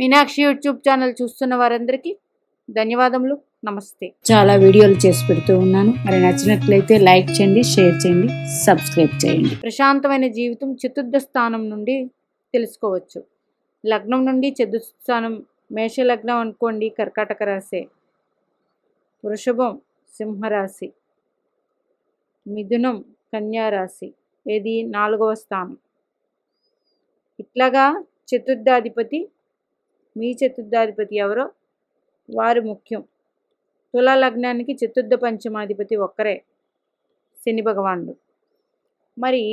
Meenakshi YouTube channel చూస్తున్న వారందరికీ ధన్యవాదములు. నమస్తే. చాలా వీడియోలు చేసి పెడుతూ ఉన్నాను. మరి నచ్చినట్లయితే లైక్ చేయండి, షేర్ చేయండి, సబ్స్క్రైబ్ చేయండి. ప్రశాంతమైన జీవితం చతుర్థ స్థానం నుండి తెలుసుకోవచ్చు. లగ్నం నుండి చతుర్థ స్థానం మేష లగ్నం అనుకోండి, కర్కాటక రాశి. వృషభం సింహరాశి, మిథునం కన్యా రాశి, ఇది 4వ స్థానం. ఇట్లాగా చతుర్థాధిపతి, మీ చతుర్థాధిపతి ఎవరో వారు ముఖ్యం. తులా లగ్నానికి చతుర్థ పంచమాధిపతి ఒక్కరే, శని భగవానుడు. మరి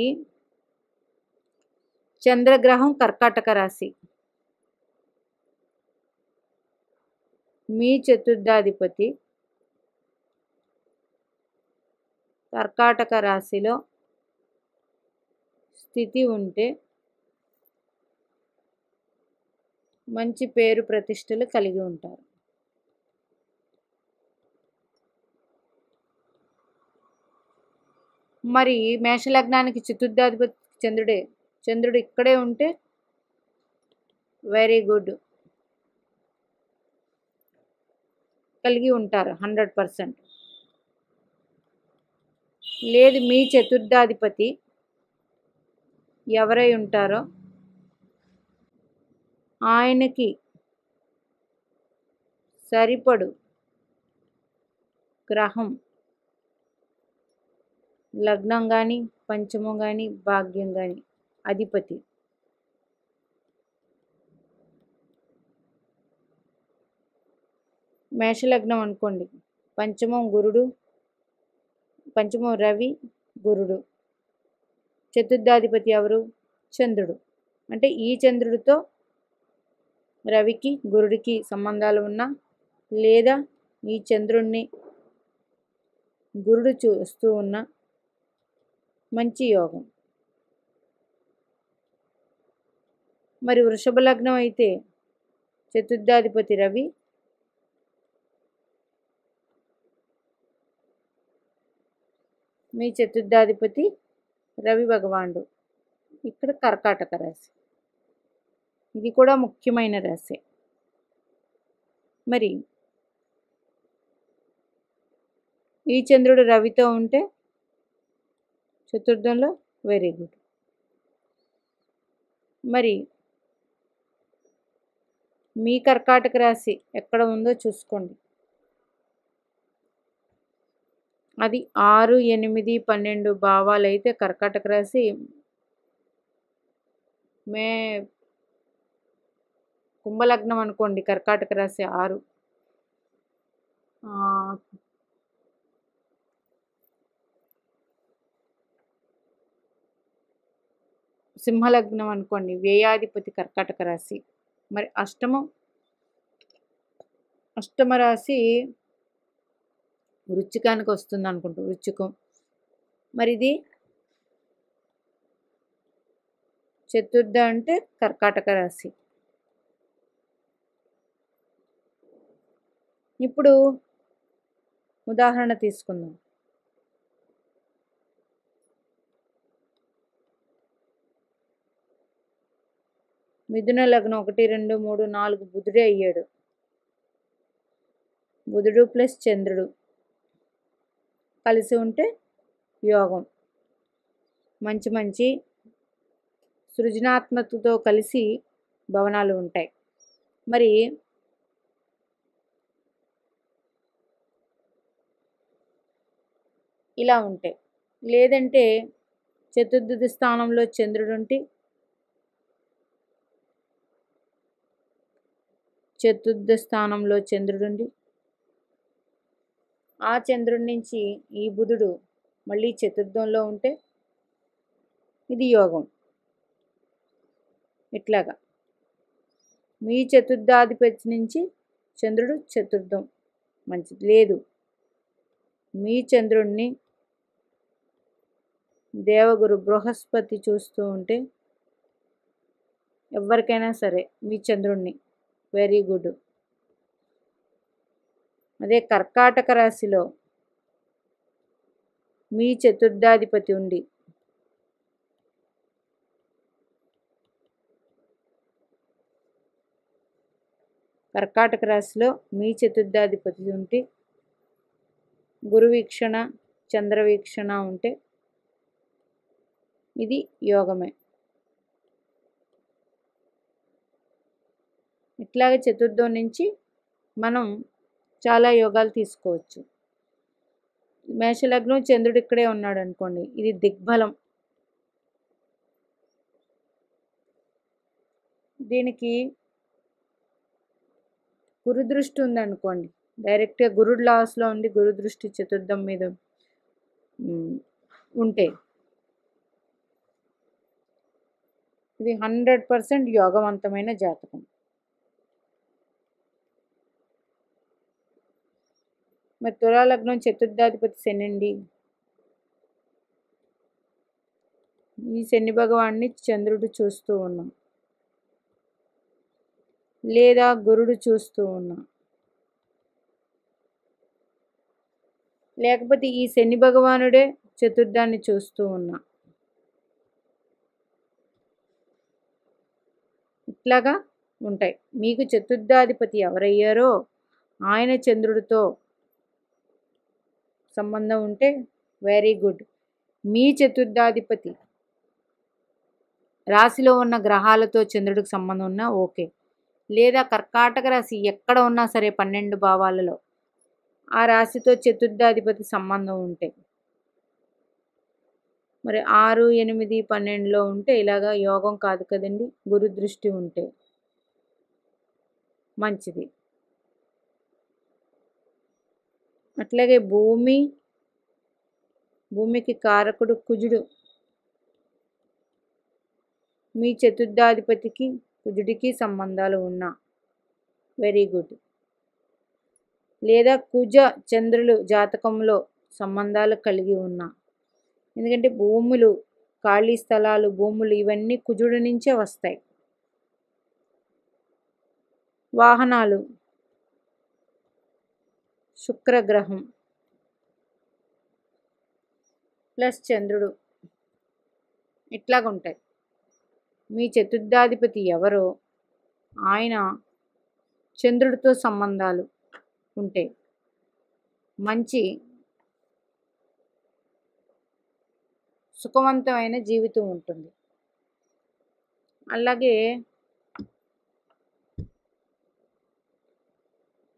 చంద్రగ్రహం కర్కాటక రాశి, మీ చతుర్థాధిపతి కర్కాటక రాశిలో స్థితి ఉంటే మంచి పేరు ప్రతిష్టలు కలిగి ఉంటారు. మరి మేషలగ్నానికి చతుర్థాధిపతి చంద్రుడే. చంద్రుడు ఇక్కడే ఉంటే వెరీ గుడ్, కలిగి ఉంటారు 100%. లేదు మీ చతుర్థాధిపతి ఎవరై ఉంటారో ఆయనకి సరిపడు గ్రహం లగ్నం కానీ, పంచమం కానీ, భాగ్యం కానీ అధిపతి మేషలగ్నం అనుకోండి, పంచమం గురుడు, పంచమం రవి గురుడు. చతుర్థాధిపతి ఎవరు? చంద్రుడు. అంటే ఈ చంద్రుడితో రవికి గురుడికి సంబంధాలు ఉన్నా, లేదా ఈ చంద్రుణ్ణి గురుడు చూస్తూ ఉన్న మంచి యోగం. మరి వృషభ లగ్నం అయితే చతుర్థాధిపతి రవి, మీ చతుర్థాధిపతి రవి భగవానుడు. ఇక్కడ కర్కాటక రాశి, ఇది కూడా ముఖ్యమైన రాశి. మరి ఈ చంద్రుడు రవితో ఉంటే చతుర్థంలో వెరీ గుడ్. మరి మీ కర్కాటక రాశి ఎక్కడ ఉందో చూసుకోండి. అది 6, 8, 12 భావాలు అయితే కర్కాటక రాశి. కుంభలగ్నం అనుకోండి, కర్కాటక రాశి 6. సింహలగ్నం అనుకోండి, వ్యయాధిపతి కర్కాటక రాశి. మరి అష్టమ రాశి వృచ్చికానికి వస్తుంది అనుకుంటా, వృచ్చికం. మరి ఇది చతుర్థ అంటే కర్కాటక రాశి. ఇప్పుడు ఉదాహరణ తీసుకుందాం. మిథున లగ్నం 1, 2, 3, 4 బుధుడే అయ్యాడు. బుధుడు ప్లస్ చంద్రుడు కలిసి ఉంటే యోగం. మంచి మంచి సృజనాత్మకతతో కలిసి భవనాలు ఉంటాయి. మరి ఇలా ఉంటాయి. లేదంటే చతుర్థ స్థానంలో చంద్రుడు ఉంటే, చతుర్థ స్థానంలో చంద్రుడుండి ఆ చంద్రుడి నుంచి ఈ బుధుడు మళ్ళీ చతుర్థంలో ఉంటే ఇది యోగం. ఇట్లాగా మీ చతుర్థాధిపతి నుంచి చంద్రుడు చతుర్థం మంచిది. లేదు మీ చంద్రుడిని దేవగురు బృహస్పతి చూస్తూ ఉంటే ఎవరికైనా సరే మీ చంద్రుడిని వెరీ గుడ్. అదే కర్కాటక రాశిలో మీ చతుర్థాధిపతి ఉండి కర్కాటక రాశిలో మీ చతుర్థాధిపతి ఉంటే, గురు వీక్షణ చంద్ర వీక్షణ ఉంటే ఇది యోగమే. ఇట్లాగే చతుర్థం నుంచి మనం చాలా యోగాలు తీసుకోవచ్చు. మేషలగ్నం చంద్రుడు ఇక్కడే ఉన్నాడు అనుకోండి, ఇది దిగ్బలం. దీనికి గురు దృష్టి ఉందనుకోండి, డైరెక్ట్గా గురుడు లాస్లో ఉండి గురు దృష్టి చతుర్థం మీద ఉంటే ఇది 100% యోగవంతమైన జాతకం. మరి తులాలగ్నం చతుర్థాధిపతి శని అండి. ఈ శని భగవాన్ని చంద్రుడు చూస్తూ ఉన్నాం, లేదా గురుడు చూస్తూ ఉన్నాం, లేకపోతే ఈ శని భగవానుడే చతుర్థాన్ని చూస్తూ ఉన్నా, ఇట్లాగా ఉంటాయి. మీకు చతుర్థాధిపతి ఎవరయ్యారో ఆయన చంద్రుడితో సంబంధం ఉంటే వెరీ గుడ్. మీ చతుర్థాధిపతి రాశిలో ఉన్న గ్రహాలతో చంద్రుడికి సంబంధం ఉన్నా ఓకే. లేదా కర్కాటక రాశి ఎక్కడ ఉన్నా సరే 12 భావాలలో ఆ రాశితో చతుర్థాధిపతి సంబంధం ఉంటే, మరి 6, 8, 12లో ఉంటే ఇలాగా యోగం కాదు కదండి. గురు దృష్టి ఉంటే మంచిది. అట్లాగే భూమికి కారకుడు కుజుడు మీ చతుర్థాధిపతికి కుజుడికి సంబంధాలు ఉన్నా వెరీ గుడ్. లేదా కుజ చంద్రులు జాతకంలో సంబంధాలు కలిగి ఉన్నా, ఎందుకంటే భూములు, ఖాళీ స్థలాలు, భూములు ఇవన్నీ కుజుడి నుంచే వస్తాయి. వాహనాలు శుక్రగ్రహం ప్లస్ చంద్రుడు ఇట్లాగుంటాయి. మీ చతుర్థాధిపతి ఎవరో ఆయన చంద్రుడితో సంబంధాలు ఉంటే మంచి సుఖవంతమైన జీవితం ఉంటుంది. అలాగే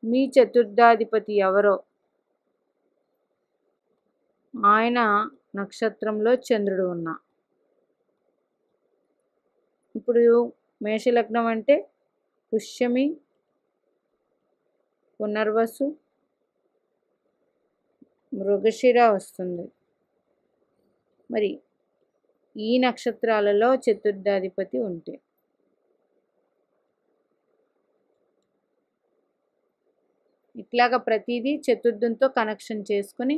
మీ చతుర్థాధిపతి ఎవరో ఆయన నక్షత్రంలో చంద్రుడు ఉన్నా, ఇప్పుడు మేషలగ్నం అంటే పుష్యమి, పునర్వసు, మృగశిర వస్తుంది. మరి ఈ నక్షత్రాలలో చతుర్థాధిపతి ఉంటే ఇట్లాగా ప్రతిదీ చతుర్థంతో కనెక్షన్ చేసుకొని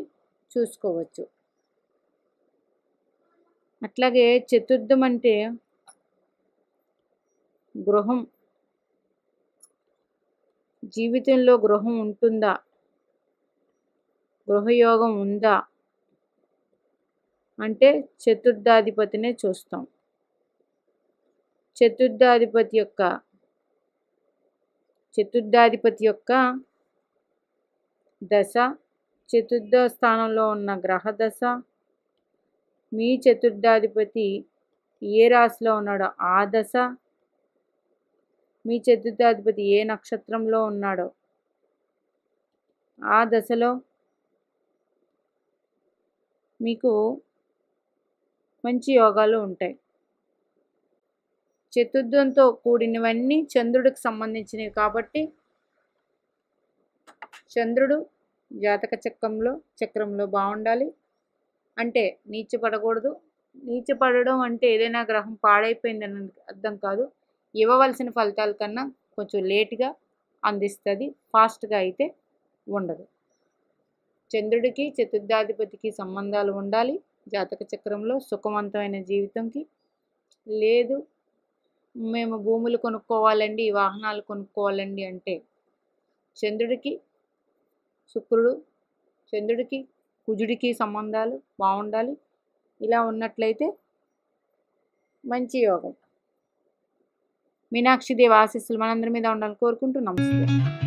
చూసుకోవచ్చు. అట్లాగే చతుర్థం అంటే గృహం, జీవితంలో గృహం ఉంటుందా, గృహయోగం ఉందా అంటే చతుర్థాధిపతినే చూస్తాం. చతుర్థాధిపతి యొక్క దశ, చతుర్థ స్థానంలో ఉన్న గ్రహ దశ, మీ చతుర్థాధిపతి ఏ రాశిలో ఉన్నాడో ఆ దశ, మీ చతుర్థాధిపతి ఏ నక్షత్రంలో ఉన్నాడో ఆ దశలో మీకు మంచి యోగాలు ఉంటాయి. చతుర్థంతో కూడినవన్నీ చంద్రుడికి సంబంధించినవి కాబట్టి చంద్రుడు జాతక చక్రంలో బాగుండాలి. అంటే నీచపడకూడదు. నీచపడడం అంటే ఏదైనా గ్రహం పాడైపోయిందని అర్థం కాదు. ఇవ్వవలసిన ఫలితాల కన్నా కొంచెం లేటుగా అందిస్తుంది, ఫాస్ట్గా అయితే ఉండదు. చంద్రుడికి చతుర్థాధిపతికి సంబంధాలు ఉండాలి జాతక చక్రంలో సుఖవంతమైన జీవితంకి. లేదు మేము భూములు కొనుక్కోవాలండి, వాహనాలు కొనుక్కోవాలండి అంటే చంద్రుడికి కుజుడికి సంబంధాలు బాగుండాలి. ఇలా ఉన్నట్లయితే మంచి యోగం. మీనాక్షి దేవి ఆశీస్సులు మనందరి మీద ఉండాలని కోరుకుంటూ నమస్తే.